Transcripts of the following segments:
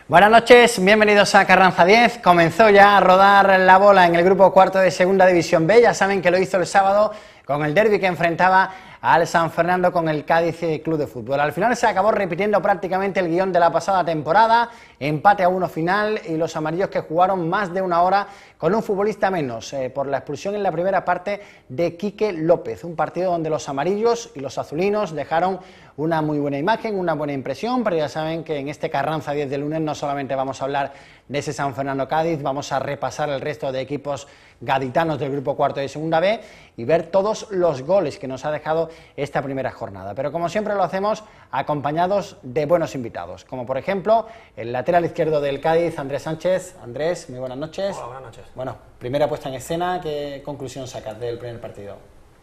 Buenas noches, bienvenidos a Carranza 10. Comenzó ya a rodar la bola en el grupo cuarto de Segunda División B. Ya saben que lo hizo el sábado con el derbi que enfrentaba al San Fernando con el Cádiz Club de Fútbol. Al final se acabó repitiendo prácticamente el guión de la pasada temporada, empate a 1 final y los amarillos que jugaron más de una hora con un futbolista menos por la expulsión en la primera parte de Quique López. Un partido donde los amarillos y los azulinos dejaron una muy buena imagen, una buena impresión, pero ya saben que en este Carranza 10 de lunes no solamente vamos a hablar de ese San Fernando Cádiz, vamos a repasar el resto de equipos gaditanos del grupo cuarto de Segunda B y ver todos los goles que nos ha dejado esta primera jornada. Pero como siempre lo hacemos acompañados de buenos invitados, como por ejemplo el lateral izquierdo del Cádiz, Andrés Sánchez. Andrés, muy buenas noches. Hola, buenas noches. Bueno, primera puesta en escena, ¿qué conclusión sacas del primer partido?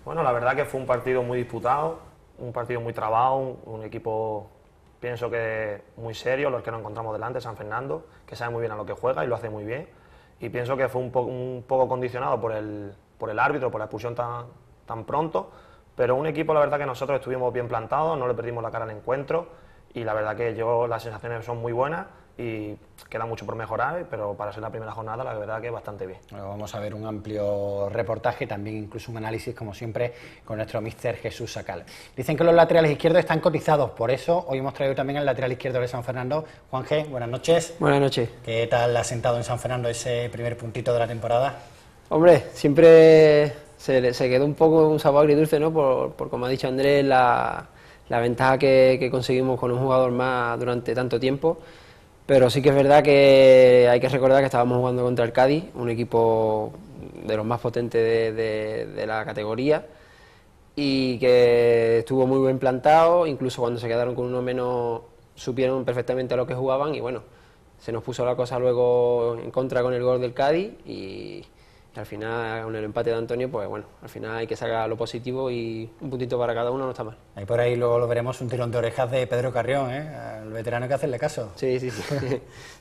Bueno, la verdad que fue un partido muy disputado, un partido muy trabado, un equipo, pienso que muy serio, los que nos encontramos delante, San Fernando, que sabe muy bien a lo que juega y lo hace muy bien. Y pienso que fue un poco condicionado por el árbitro, por la expulsión tan pronto, pero un equipo, la verdad que nosotros estuvimos bien plantados, no le perdimos la cara al encuentro y la verdad que las sensaciones son muy buenas y queda mucho por mejorar, pero para ser la primera jornada la verdad que bastante bien. Bueno, vamos a ver un amplio reportaje, también incluso un análisis como siempre con nuestro míster Jesús Sacal. Dicen que los laterales izquierdos están cotizados, por eso hoy hemos traído también al lateral izquierdo de San Fernando. Juan G, buenas noches. Buenas noches. ¿Qué tal ha sentado en San Fernando ese primer puntito de la temporada? Hombre, siempre se quedó un poco un sabor agridulce, ¿no? Por como ha dicho Andrés, la ventaja que conseguimos con un jugador más durante tanto tiempo. Pero sí que es verdad que hay que recordar que estábamos jugando contra el Cádiz, un equipo de los más potentes de la categoría y que estuvo muy bien plantado, incluso cuando se quedaron con uno menos supieron perfectamente a lo que jugaban y bueno, se nos puso la cosa luego en contra con el gol del Cádiz y al final con el empate de Antonio, pues bueno, al final hay que sacar lo positivo y un puntito para cada uno no está mal. Ahí por ahí luego lo veremos, un tirón de orejas de Pedro Carrión, el veterano que hacerle caso. Sí,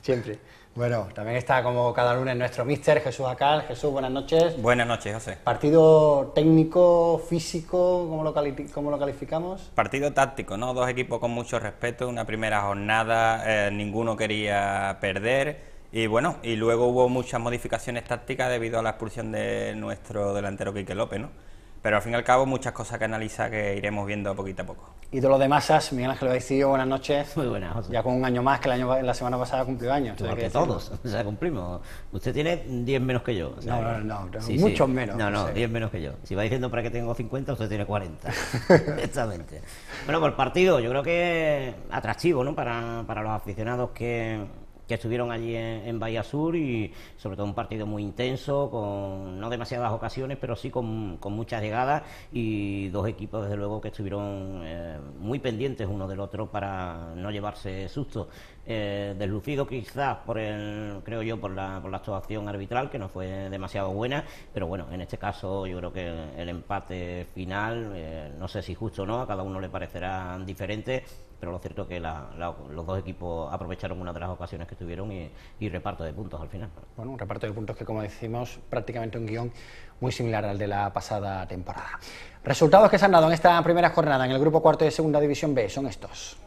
siempre. Bueno, también está como cada lunes nuestro míster Jesús Acal. Jesús, buenas noches. Buenas noches, José. Partido técnico, físico, ¿cómo lo calificamos? Partido táctico, ¿no? Dos equipos con mucho respeto, una primera jornada, ninguno quería perder. Y bueno, y luego hubo muchas modificaciones tácticas debido a la expulsión de nuestro delantero Quique López, ¿no? Pero al fin y al cabo muchas cosas que analizar que iremos viendo poquito a poco. Ídolo de masas, Miguel Ángel Baecillo, buenas noches. Muy buenas, José. Ya con un año más, que la semana pasada cumplió años. Igual que todos, o sea, cumplimos. Usted tiene 10 menos que yo. O sea, no, sí, muchos sí. menos. No, Sí. 10 menos que yo. Si va diciendo para que tengo 50, usted tiene 40. Exactamente. Bueno, por el partido, yo creo que atractivo, ¿no? Para los aficionados que estuvieron allí en Bahía Sur y sobre todo un partido muy intenso, con no demasiadas ocasiones, pero sí con muchas llegadas y dos equipos desde luego que estuvieron muy pendientes uno del otro para no llevarse susto. Deslucido quizás creo yo por la actuación arbitral, que no fue demasiado buena, pero bueno, en este caso yo creo que el empate final, no sé si justo o no, a cada uno le parecerá diferente, pero lo cierto es que los dos equipos aprovecharon una de las ocasiones que tuvieron y reparto de puntos al final. Bueno, un reparto de puntos que, como decimos, prácticamente un guión muy similar al de la pasada temporada. Resultados que se han dado en esta primera jornada en el grupo cuarto de Segunda División B son estos.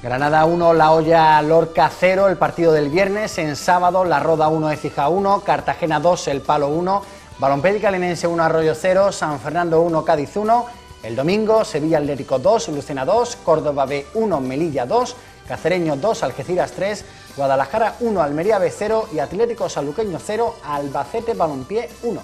Granada 1, La Hoya Lorca 0, el partido del viernes. En sábado, La Roda 1, Écija 1, Cartagena 2, El Palo 1, Balompédica Linense 1, Arroyo 0, San Fernando 1, Cádiz 1. El domingo, Sevilla Atlético 2, Lucena 2, Córdoba B 1, Melilla 2, Cacereño 2, Algeciras 3, Guadalajara 1, Almería B 0 y Atlético Sanluqueño 0, Albacete Balompié 1.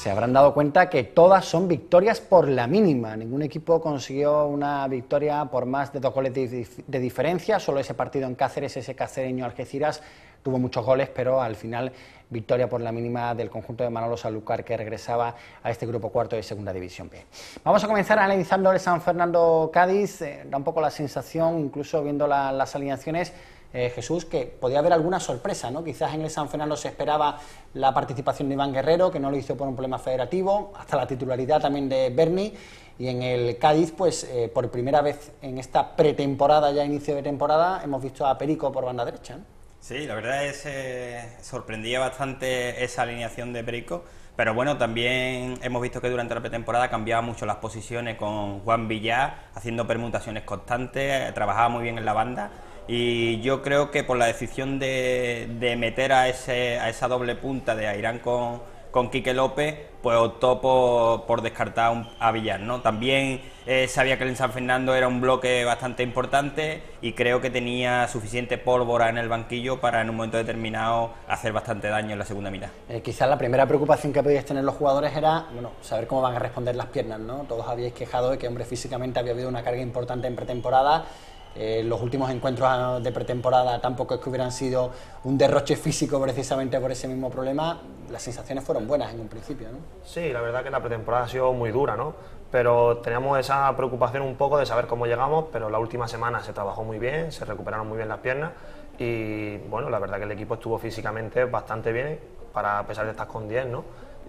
Se habrán dado cuenta que todas son victorias por la mínima. Ningún equipo consiguió una victoria por más de 2 goles de diferencia. Solo ese partido en Cáceres, ese cacereño Algeciras, tuvo muchos goles, pero al final victoria por la mínima del conjunto de Manolo Sanlúcar, que regresaba a este grupo cuarto de Segunda División B. Vamos a comenzar analizando el San Fernando Cádiz. Da un poco la sensación, incluso viendo las alineaciones, Jesús, que podía haber alguna sorpresa, ¿no? Quizás en el San Fernando se esperaba la participación de Iván Guerrero, que no lo hizo por un problema federativo, hasta la titularidad también de Berni, y en el Cádiz, pues por primera vez en esta pretemporada, ya inicio de temporada, hemos visto a Perico por banda derecha, ¿no? Sí, la verdad es sorprendía bastante esa alineación de Perico, pero bueno, también hemos visto que durante la pretemporada cambiaba mucho las posiciones con Juan Villar, haciendo permutaciones constantes, trabajaba muy bien en la banda y yo creo que por la decisión de meter a esa doble punta de Airán con Quique López, pues optó por descartar a Villar, ¿no? También sabía que el San Fernando era un bloque bastante importante y creo que tenía suficiente pólvora en el banquillo para en un momento determinado hacer bastante daño en la segunda mitad. Quizás la primera preocupación que podíais tener los jugadores era, bueno, saber cómo van a responder las piernas, ¿no? Todos habíais quejado de que, hombre, físicamente había habido una carga importante en pretemporada. Los últimos encuentros de pretemporada tampoco es que hubieran sido un derroche físico precisamente por ese mismo problema. Las sensaciones fueron buenas en un principio, ¿no? Sí, la verdad que la pretemporada ha sido muy dura, ¿no? Pero teníamos esa preocupación un poco de saber cómo llegamos, pero la última semana se trabajó muy bien, se recuperaron muy bien las piernas y bueno, la verdad que el equipo estuvo físicamente bastante bien, a pesar de estar con 10, ¿no?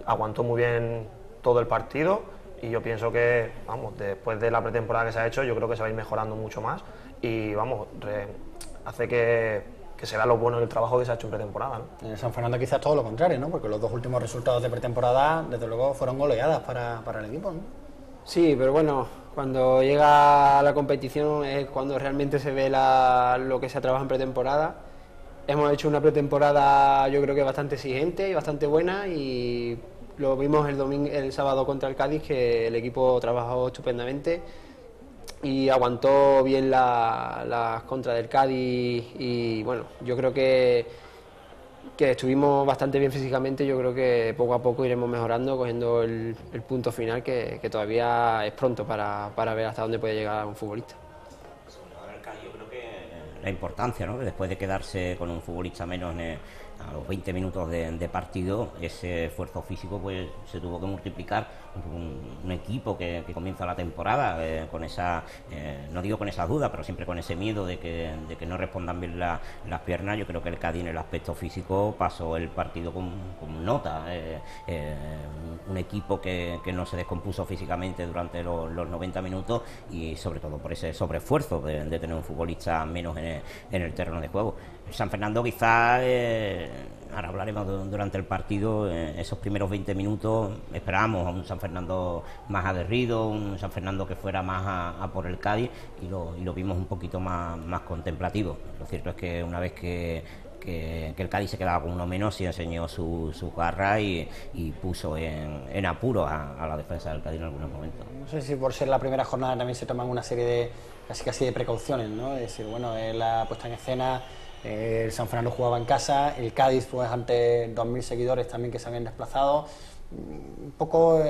Aguantó muy bien todo el partido y yo pienso que, vamos, después de la pretemporada que se ha hecho, yo creo que se va a ir mejorando mucho más y, vamos, hace que se vea lo bueno del trabajo que se ha hecho en pretemporada, ¿no? En el San Fernando quizás todo lo contrario, ¿no? Porque los dos últimos resultados de pretemporada, desde luego, fueron goleadas para el equipo, ¿no? Sí, pero bueno, cuando llega la competición es cuando realmente se ve lo que se ha trabajado en pretemporada. Hemos hecho una pretemporada, yo creo que bastante exigente y bastante buena, y lo vimos el sábado contra el Cádiz, que el equipo trabajó estupendamente y aguantó bien las contras del Cádiz y bueno, yo creo que estuvimos bastante bien físicamente. Yo creo que poco a poco iremos mejorando, cogiendo el punto final, que todavía es pronto para ver hasta dónde puede llegar un futbolista. Yo creo que la importancia, ¿no? Que después de quedarse con un futbolista menos a los 20 minutos de partido, ese esfuerzo físico pues se tuvo que multiplicar. Un equipo que comienza la temporada con esa, no digo con esas dudas, pero siempre con ese miedo de que no respondan bien las piernas. Yo creo que el Cádiz en el aspecto físico pasó el partido con nota. Un equipo que no se descompuso físicamente durante los 90 minutos y sobre todo por ese sobreesfuerzo de tener un futbolista menos en el terreno de juego. San Fernando quizás, ahora hablaremos durante el partido, esos primeros 20 minutos esperábamos a un San Fernando más aguerrido, un San Fernando que fuera más a por el Cádiz y lo vimos un poquito más contemplativo. Lo cierto es que una vez que el Cádiz se quedaba con uno menos, sí enseñó su garra y puso en apuro a la defensa del Cádiz en algunos momentos. No sé si por ser la primera jornada también se toman una serie de casi de precauciones, ¿no? Es decir, bueno, la puesta en escena, el San Fernando jugaba en casa, el Cádiz pues ante 2.000 seguidores también que se habían desplazado. Un poco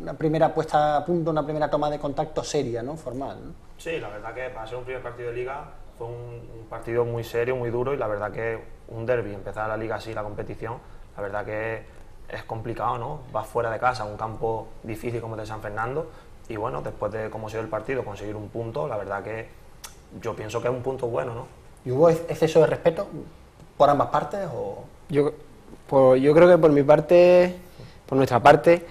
una primera puesta a punto, una primera toma de contacto seria, ¿no? Formal, ¿no? Sí, la verdad que para ser un primer partido de Liga fue un partido muy serio, muy duro, y la verdad que un derbi, empezar la Liga así, la competición, la verdad que es complicado, ¿no? Vas fuera de casa, un campo difícil como el de San Fernando, y bueno, después de cómo ha sido el partido, conseguir un punto, la verdad que yo pienso que es un punto bueno, ¿no? ¿Y hubo exceso de respeto por ambas partes? O... Yo creo que por nuestra parte,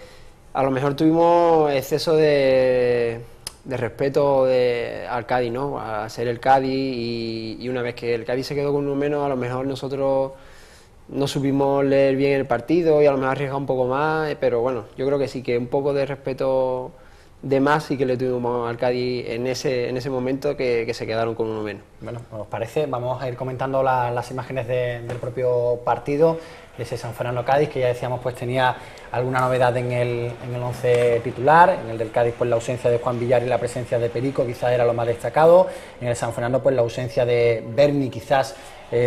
a lo mejor tuvimos exceso de respeto al Cádiz, ¿no? A ser el Cádiz, y una vez que el Cádiz se quedó con uno menos, a lo mejor nosotros no supimos leer bien el partido y a lo mejor arriesgar un poco más, pero bueno, yo creo que sí, que un poco de respeto de más sí que le tuvimos al Cádiz en ese momento, que se quedaron con uno menos. Bueno, ¿os parece? Vamos a ir comentando las imágenes del propio partido, ese San Fernando Cádiz, que ya decíamos pues tenía alguna novedad en el once titular. En el del Cádiz pues la ausencia de Juan Villar y la presencia de Perico quizás era lo más destacado. En el San Fernando pues la ausencia de Berni quizás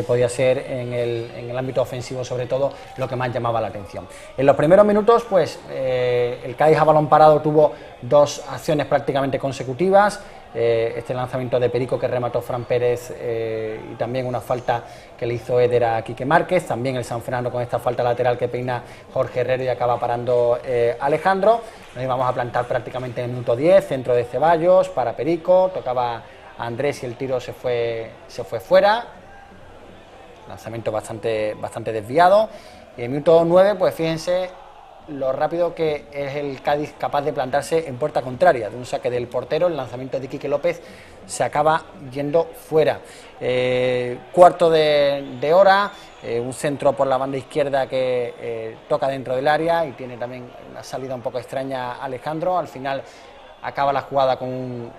podía ser en el ámbito ofensivo sobre todo lo que más llamaba la atención. En los primeros minutos pues el Cádiz a balón parado tuvo dos acciones prácticamente consecutivas, este lanzamiento de Perico que remató Fran Pérez y también una falta que le hizo Éder a Quique Márquez, también el San Fernando con esta falta lateral que peina Jorge Herrero y acaba parando Alejandro. Nos íbamos a plantar prácticamente en el minuto 10, centro de Ceballos para Perico, tocaba a Andrés y el tiro se fue fuera. Lanzamiento bastante desviado. Y en el minuto 9, pues fíjense lo rápido que es el Cádiz capaz de plantarse en puerta contraria, de un saque del portero, el lanzamiento de Quique López se acaba yendo fuera. Cuarto de hora, un centro por la banda izquierda que toca dentro del área y tiene también una salida un poco extraña Alejandro. Al final acaba la jugada con un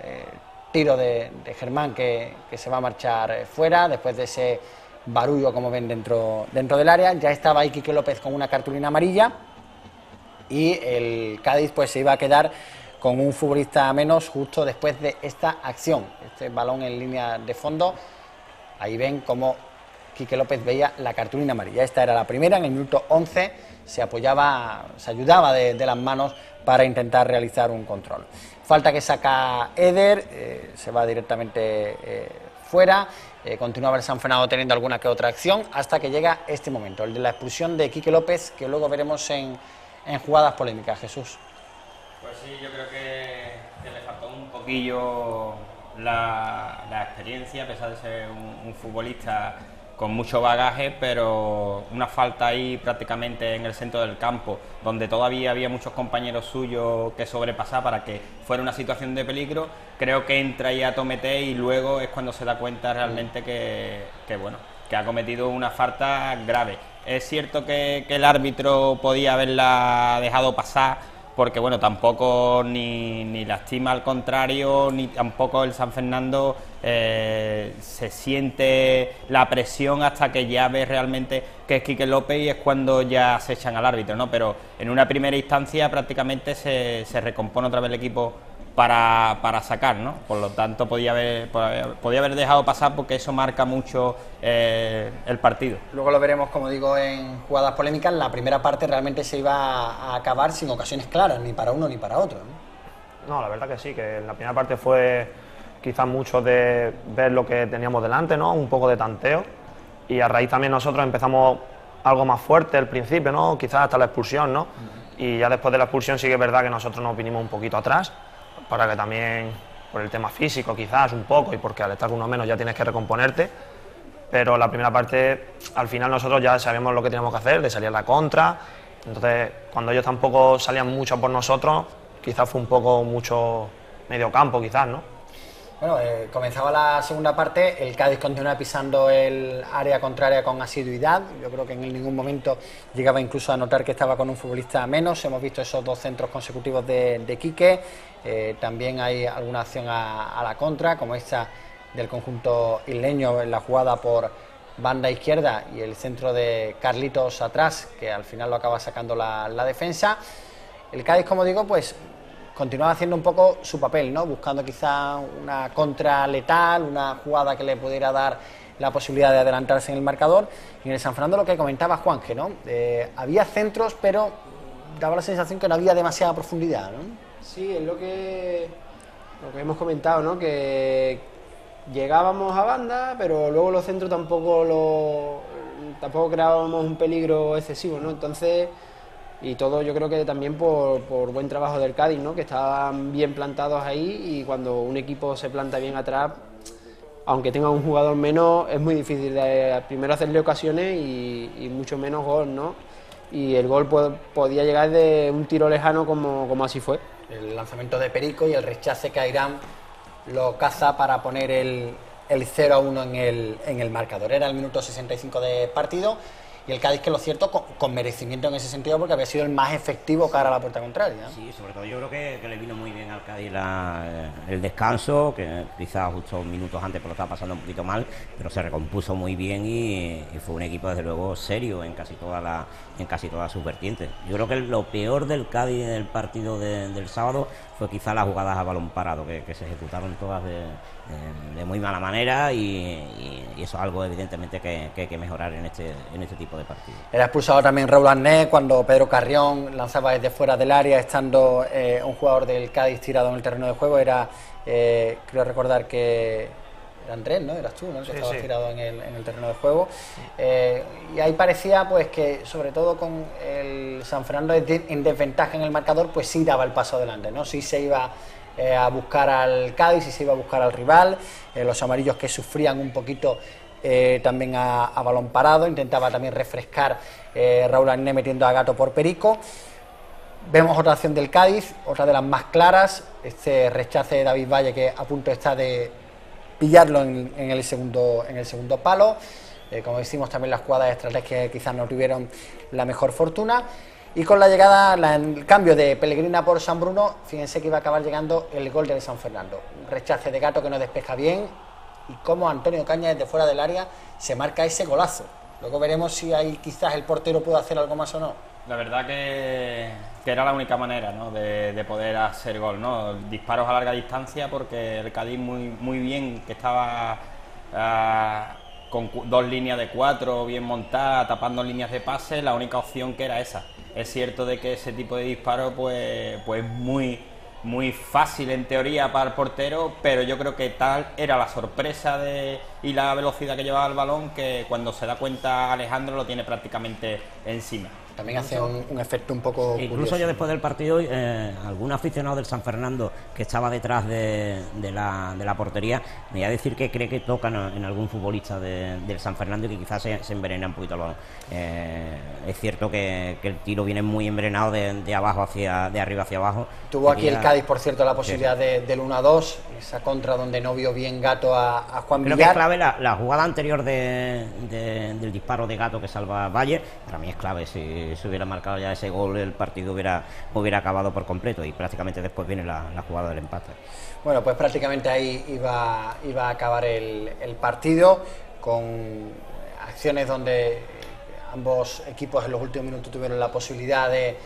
tiro de Germán que se va a marchar fuera, después de ese barullo, como ven, dentro del área. Ya estaba ahí Quique López con una cartulina amarilla y el Cádiz pues se iba a quedar con un futbolista menos justo después de esta acción. Este balón en línea de fondo, ahí ven cómo Quique López veía la cartulina amarilla. Esta era la primera, en el minuto 11 se ayudaba de las manos para intentar realizar un control. Falta que saca Eder, se va directamente fuera. Continuaba el San Fernando teniendo alguna que otra acción hasta que llega este momento, el de la expulsión de Quique López, que luego veremos en jugadas polémicas. Jesús. Pues sí, yo creo que le faltó un poquillo la experiencia, a pesar de ser un futbolista con mucho bagaje, pero una falta ahí prácticamente en el centro del campo, donde todavía había muchos compañeros suyos que sobrepasar para que fuera una situación de peligro. Creo que entra ahí a tomete y luego es cuando se da cuenta realmente que ha cometido una falta grave. Es cierto que el árbitro podía haberla dejado pasar, porque bueno, tampoco ni lastima al contrario, ni tampoco el San Fernando se siente la presión hasta que ya ve realmente que es Quique López y es cuando ya se echan al árbitro, ¿no? Pero en una primera instancia prácticamente se recompone otra vez el equipo para sacar, ¿no? Por lo tanto podía haber dejado pasar, porque eso marca mucho el partido. Luego lo veremos, como digo, en jugadas polémicas. La primera parte realmente se iba a acabar sin ocasiones claras, ni para uno ni para otro, No, la verdad que sí, que en la primera parte fue quizás mucho de ver lo que teníamos delante, ¿no? Un poco de tanteo, y a raíz también nosotros empezamos algo más fuerte al principio, ¿no? Quizás hasta la expulsión, ¿no? Y ya después de la expulsión sí que es verdad que nosotros nos vinimos un poquito atrás, para que también, por el tema físico quizás un poco, y porque al estar con uno menos ya tienes que recomponerte, pero la primera parte al final nosotros ya sabíamos lo que teníamos que hacer, de salir a la contra. Entonces cuando ellos tampoco salían mucho por nosotros, quizás fue un poco mucho medio campo quizás, ¿no? Bueno, comenzaba la segunda parte, el Cádiz continuaba pisando el área contraria con asiduidad. Yo creo que en ningún momento llegaba incluso a notar que estaba con un futbolista menos. Hemos visto esos dos centros consecutivos de Quique. También hay alguna acción a la contra, como esta del conjunto isleño en la jugada por banda izquierda y el centro de Carlitos atrás, que al final lo acaba sacando la defensa. El Cádiz, como digo, pues continuaba haciendo un poco su papel, ¿no? Buscando quizá una contra letal, una jugada que le pudiera dar la posibilidad de adelantarse en el marcador. Y en el San Fernando, lo que comentaba Juanje, ¿no? Había centros, pero daba la sensación que no había demasiada profundidad, ¿no? Sí, es lo que hemos comentado, ¿no? Que llegábamos a banda, pero luego los centros tampoco creábamos un peligro excesivo, ¿no? Entonces, y todo yo creo que también por buen trabajo del Cádiz, ¿no? Que estaban bien plantados ahí, y cuando un equipo se planta bien atrás, aunque tenga un jugador menos, es muy difícil de primero hacerle ocasiones y mucho menos gol, ¿no? Y el gol podía llegar de un tiro lejano como así fue. El lanzamiento de Perico y el rechace que Airán lo caza para poner el 0-1 en el marcador. Era el minuto 65 de partido. Y el Cádiz, que lo cierto, con merecimiento en ese sentido, porque había sido el más efectivo cara a la puerta contraria. Sí, sobre todo yo creo que le vino muy bien al Cádiz el descanso, que quizás justo minutos antes pues lo estaba pasando un poquito mal, pero se recompuso muy bien y fue un equipo desde luego serio en casi todas sus vertientes. Yo creo que lo peor del Cádiz en el partido del sábado fue quizás las jugadas a balón parado, que se ejecutaron todas de muy mala manera, y eso es algo evidentemente que hay que mejorar en este tipo de partidos. Era expulsado también Raúl Arnés cuando Pedro Carrión lanzaba desde fuera del área, estando un jugador del Cádiz tirado en el terreno de juego. Creo recordar que eran tres, ¿no? Eras tú, ¿no? Que estabas tirado en el terreno de juego. Y ahí parecía pues que, sobre todo con el San Fernando en desventaja en el marcador, pues sí daba el paso adelante, ¿no? Sí se iba a buscar al Cádiz y se iba a buscar al rival. Los amarillos, que sufrían un poquito también a balón parado, intentaba también refrescar Raúl Arnés metiendo a Gato por Perico, Vemos otra acción del Cádiz, otra de las más claras, este rechace de David Valle que a punto está de pillarlo en el segundo palo. Como decimos, también las jugadas estrategias quizás no tuvieron la mejor fortuna. Y con la llegada, el cambio de Pellegrina por San Bruno, fíjense que iba a acabar llegando el gol del San Fernando. Un rechace de Gato que no despeja bien y cómo Antonio Caña desde fuera del área se marca ese golazo. Luego veremos si ahí quizás el portero puede hacer algo más o no. La verdad que era la única manera, ¿no?, de poder hacer gol, ¿no? Disparos a larga distancia, porque el Cádiz muy bien, que estaba con 2 líneas de 4 bien montadas, tapando líneas de pase, la única opción que era esa. Es cierto de que ese tipo de disparo pues muy fácil en teoría para el portero, pero yo creo que tal era la sorpresa y la velocidad que llevaba el balón, que cuando se da cuenta Alejandro lo tiene prácticamente encima. También hace un efecto un poco incluso curioso. yo después del partido, algún aficionado del San Fernando que estaba detrás de la portería me iba a decir que cree que tocan en algún futbolista del San Fernando y que quizás se envenena un poquito el balón. Es cierto que el tiro viene muy envenenado de arriba hacia abajo. Tuvo aquí el Cádiz, por cierto, la posibilidad del 1-2, esa contra donde no vio bien Gato a Juan Villar. Creo que es clave la jugada anterior del disparo de Gato que salva Valle. Para mí es clave. Si se hubiera marcado ya ese gol, el partido hubiera acabado por completo, y prácticamente después viene la jugada del empate. Bueno, pues prácticamente ahí iba a acabar el partido, con acciones donde ambos equipos en los últimos minutos tuvieron la posibilidad de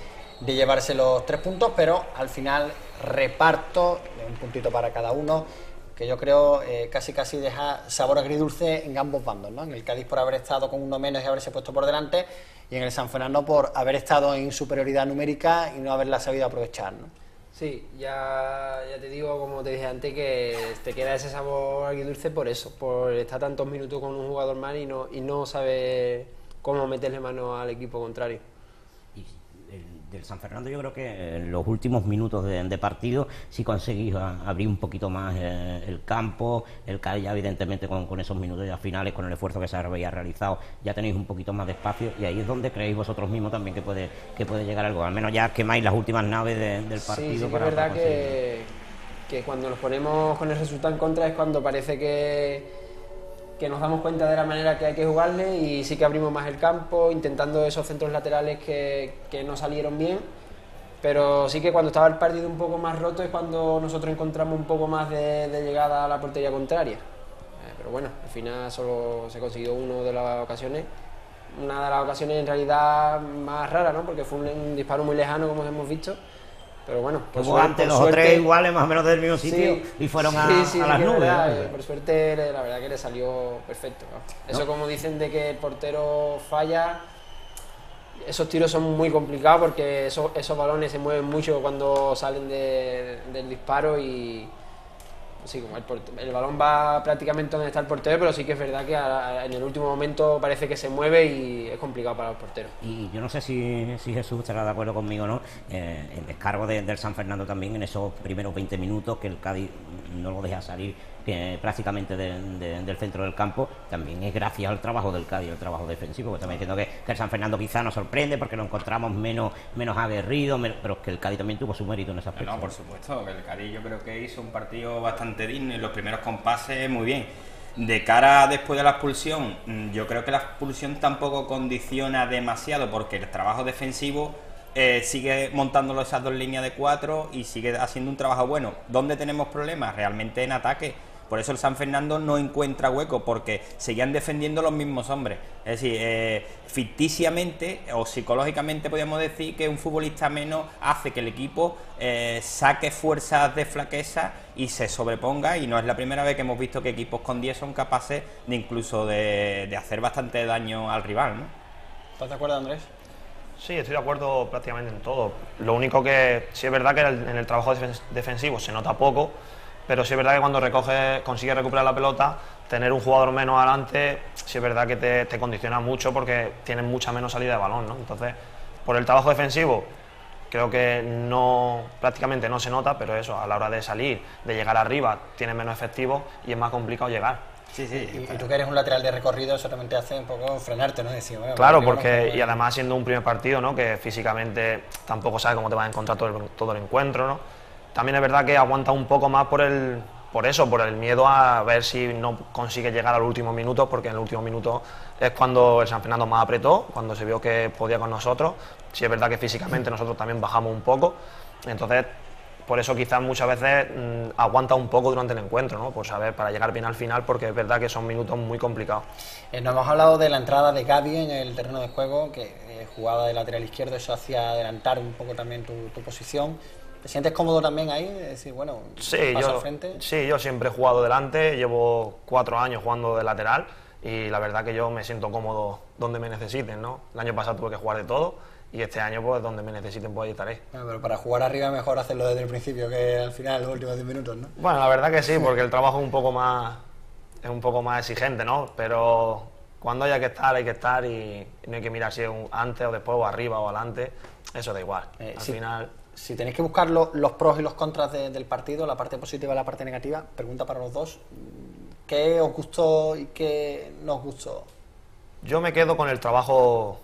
llevarse los 3 puntos, pero al final reparto de un puntito para cada uno, que yo creo casi deja sabor agridulce en ambos bandos, ¿no? En el Cádiz por haber estado con uno menos y haberse puesto por delante, y en el San Fernando por haber estado en superioridad numérica y no haberla sabido aprovechar, ¿no? Sí, ya te digo, como te dije antes, que te queda ese sabor agridulce por eso, por estar tantos minutos con un jugador más y no saber cómo meterle mano al equipo contrario. Y del San Fernando, yo creo que en los últimos minutos de partido sí conseguís abrir un poquito más el campo. El Cádiz ya evidentemente con esos minutos ya finales, con el esfuerzo que se había realizado, ya tenéis un poquito más de espacio, y ahí es donde creéis vosotros mismos también que puede llegar algo. Al menos ya quemáis las últimas naves del partido. Sí, es verdad que cuando nos ponemos con el resultado en contra es cuando parece que nos damos cuenta de la manera que hay que jugarle, y sí que abrimos más el campo, intentando esos centros laterales que no salieron bien, pero sí que cuando estaba el partido un poco más roto es cuando nosotros encontramos un poco más de llegada a la portería contraria. Pero bueno, al final solo se consiguió una de las ocasiones en realidad más raras, ¿no? Porque fue un disparo muy lejano, como hemos visto. Pero bueno, hubo antes 2 o 3 iguales más o menos del mismo sitio, sí, y fueron a las nubes. Verdad, por suerte la verdad que le salió perfecto, ¿no? Eso, como dicen de que el portero falla, esos tiros son muy complicados porque esos balones se mueven mucho cuando salen del disparo, y sí, como el balón va prácticamente donde está el portero, pero sí que es verdad que en el último momento parece que se mueve y es complicado para los porteros. Y yo no sé si Jesús estará de acuerdo conmigo o no, el descargo del San Fernando también en esos primeros 20 minutos, que el Cádiz no lo deja salir prácticamente del centro del campo, también es gracias al trabajo del Cádiz, el trabajo defensivo, que también entiendo que el San Fernando quizá nos sorprende porque lo encontramos menos aguerrido, pero es que el Cádiz también tuvo su mérito en ese aspecto. No, por supuesto, que el Cádiz yo creo que hizo un partido bastante digno, y los primeros compases muy bien. De cara después de la expulsión, yo creo que la expulsión tampoco condiciona demasiado, porque el trabajo defensivo sigue montándolo esas 2 líneas de 4 y sigue haciendo un trabajo bueno. ¿Dónde tenemos problemas? Realmente en ataque. Por eso el San Fernando no encuentra hueco, porque seguían defendiendo los mismos hombres. Es decir, ficticiamente o psicológicamente podríamos decir que un futbolista menos hace que el equipo saque fuerzas de flaqueza y se sobreponga, y no es la primera vez que hemos visto que equipos con 10 son capaces de incluso de hacer bastante daño al rival, ¿no? ¿Estás de acuerdo, Andrés? Sí, estoy de acuerdo prácticamente en todo. Lo único que sí es verdad que en el trabajo defensivo se nota poco, pero sí es verdad que cuando consigues recuperar la pelota, tener un jugador menos adelante, sí es verdad que te condiciona mucho, porque tienes mucha menos salida de balón, ¿no? Entonces, por el trabajo defensivo, creo que prácticamente no se nota, pero eso, a la hora de salir, de llegar arriba, tienes menos efectivo y es más complicado llegar. Sí, sí. Y tú que eres un lateral de recorrido, eso también te hace un poco frenarte, ¿no? Decir, bueno, Claro, porque porque y además siendo un primer partido, ¿no? Que físicamente tampoco sabes cómo te vas a encontrar todo el encuentro, ¿no? También es verdad que aguanta un poco más por el miedo a ver si no consigue llegar al último minuto, porque en el último minuto es cuando el San Fernando más apretó, cuando se vio que podía con nosotros. Sí es verdad que físicamente nosotros también bajamos un poco, entonces por eso quizás muchas veces aguanta un poco durante el encuentro, ¿no? Por saber, para llegar bien al final, porque es verdad que son minutos muy complicados. Nos hemos hablado de la entrada de Gavi en el terreno de juego, que jugaba de lateral izquierdo, eso hacía adelantar un poco también tu posición. ¿Te sientes cómodo también ahí? Es decir, bueno, paso al frente. Sí, yo siempre he jugado delante, llevo 4 años jugando de lateral y la verdad que yo me siento cómodo donde me necesiten, ¿no? El año pasado tuve que jugar de todo y este año pues donde me necesiten pues ahí estaré. Bueno, pero para jugar arriba es mejor hacerlo desde el principio que al final, los últimos 10 minutos, ¿no? Bueno, la verdad que sí, porque el trabajo es un poco más exigente, ¿no? Pero cuando haya que estar, hay que estar y no hay que mirar si es antes o después o arriba o adelante, eso da igual. Al final... Si tenéis que buscar los pros y los contras del partido, la parte positiva y la parte negativa, pregunta para los dos, ¿qué os gustó y qué no os gustó? Yo me quedo con el trabajo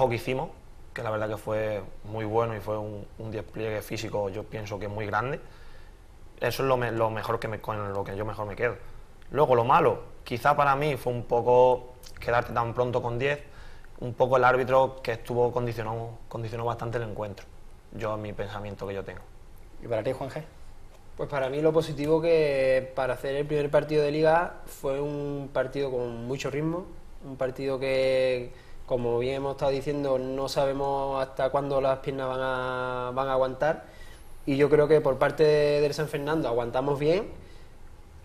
que hicimos, que la verdad que fue muy bueno y fue un despliegue físico, yo pienso que muy grande. Eso es lo mejor con lo que yo mejor me quedo. Luego lo malo, quizá para mí fue un poco quedarte tan pronto con 10, un poco el árbitro que condicionó bastante el encuentro. Yo, mi pensamiento que yo tengo. ¿Y para ti, Juan G? Pues para mí lo positivo que para hacer el primer partido de Liga fue un partido con mucho ritmo, un partido que, como bien hemos estado diciendo, no sabemos hasta cuándo las piernas van a aguantar, y yo creo que por parte del San Fernando aguantamos bien,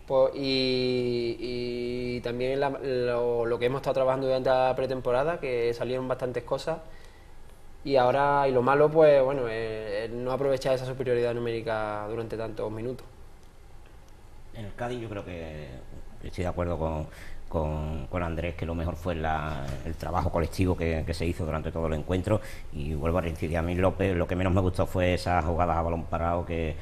pues, y también lo que hemos estado trabajando durante la pretemporada, que salieron bastantes cosas. Y lo malo, pues bueno, no aprovechar esa superioridad numérica durante tantos minutos. En el Cádiz yo creo que estoy de acuerdo con Andrés, que lo mejor fue el trabajo colectivo que se hizo durante todo el encuentro, y vuelvo a reincidir, a mí López lo que menos me gustó fue esas jugadas a balón parado que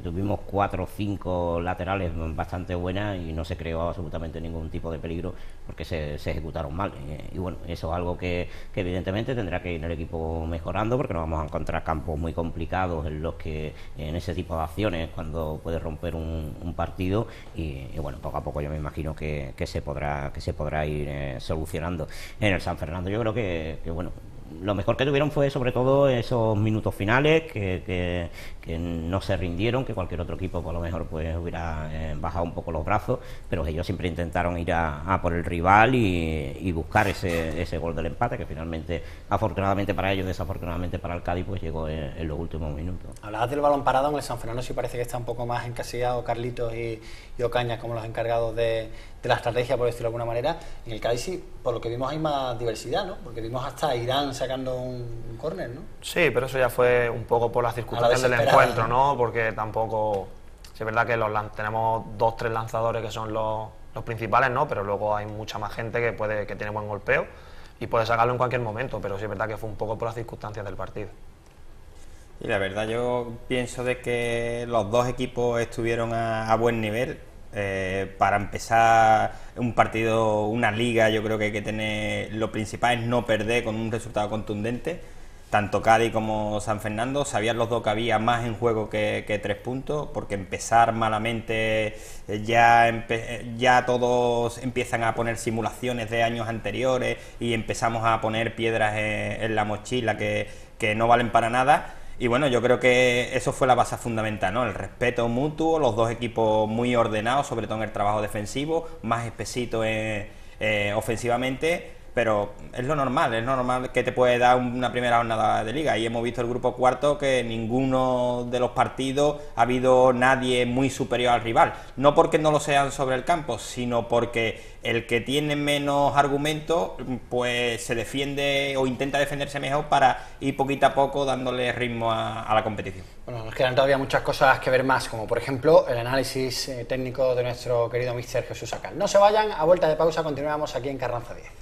tuvimos 4 o 5 laterales bastante buenas y no se creó absolutamente ningún tipo de peligro porque se ejecutaron mal, y bueno, eso es algo que evidentemente tendrá que ir el equipo mejorando, porque nos vamos a encontrar campos muy complicados en los que en ese tipo de acciones cuando puede romper un partido, y bueno, poco a poco yo me imagino que se podrá ir solucionando. En el San Fernando yo creo que bueno, lo mejor que tuvieron fue sobre todo esos minutos finales, que no se rindieron, que cualquier otro equipo por lo mejor pues hubiera bajado un poco los brazos, pero ellos siempre intentaron ir a por el rival y buscar ese gol del empate, que finalmente, afortunadamente para ellos, desafortunadamente para el Cádiz, pues llegó en los últimos minutos. Hablabas del balón parado. En el San Fernando sí parece que está un poco más encasillado Carlitos y Ocaña como los encargados de la estrategia, por decirlo de alguna manera. En el Cádiz sí, por lo que vimos, hay más diversidad, ¿no? Porque vimos hasta a Irán sacando un córner, ¿no? Sí, pero eso ya fue un poco por las circunstancias del encuentro, ¿no? Porque tampoco... Sí, es verdad que tenemos 2 o 3 lanzadores que son los principales, ¿no? Pero luego hay mucha más gente que tiene buen golpeo y puede sacarlo en cualquier momento, pero sí es verdad que fue un poco por las circunstancias del partido. Y la verdad yo pienso de que los dos equipos estuvieron a buen nivel. Para empezar un partido, una liga, yo creo que hay que tener, lo principal es no perder con un resultado contundente. Tanto Cádiz como San Fernando sabían los dos que había más en juego que 3 puntos, porque empezar malamente ya todos empiezan a poner simulaciones de años anteriores y empezamos a poner piedras en la mochila que no valen para nada. Y bueno, yo creo que eso fue la base fundamental, ¿no? El respeto mutuo, los dos equipos muy ordenados, sobre todo en el trabajo defensivo, más espesito ofensivamente, pero es normal que te puede dar una primera jornada de liga. Y hemos visto el grupo cuarto que ninguno de los partidos ha habido nadie muy superior al rival, no porque no lo sean sobre el campo, sino porque el que tiene menos argumentos pues se defiende o intenta defenderse mejor para ir poquito a poco dándole ritmo a la competición. Bueno, nos quedan todavía muchas cosas que ver más, como por ejemplo el análisis técnico de nuestro querido míster Jesús Acal. No se vayan, a vuelta de pausa continuamos aquí en Carranza 10.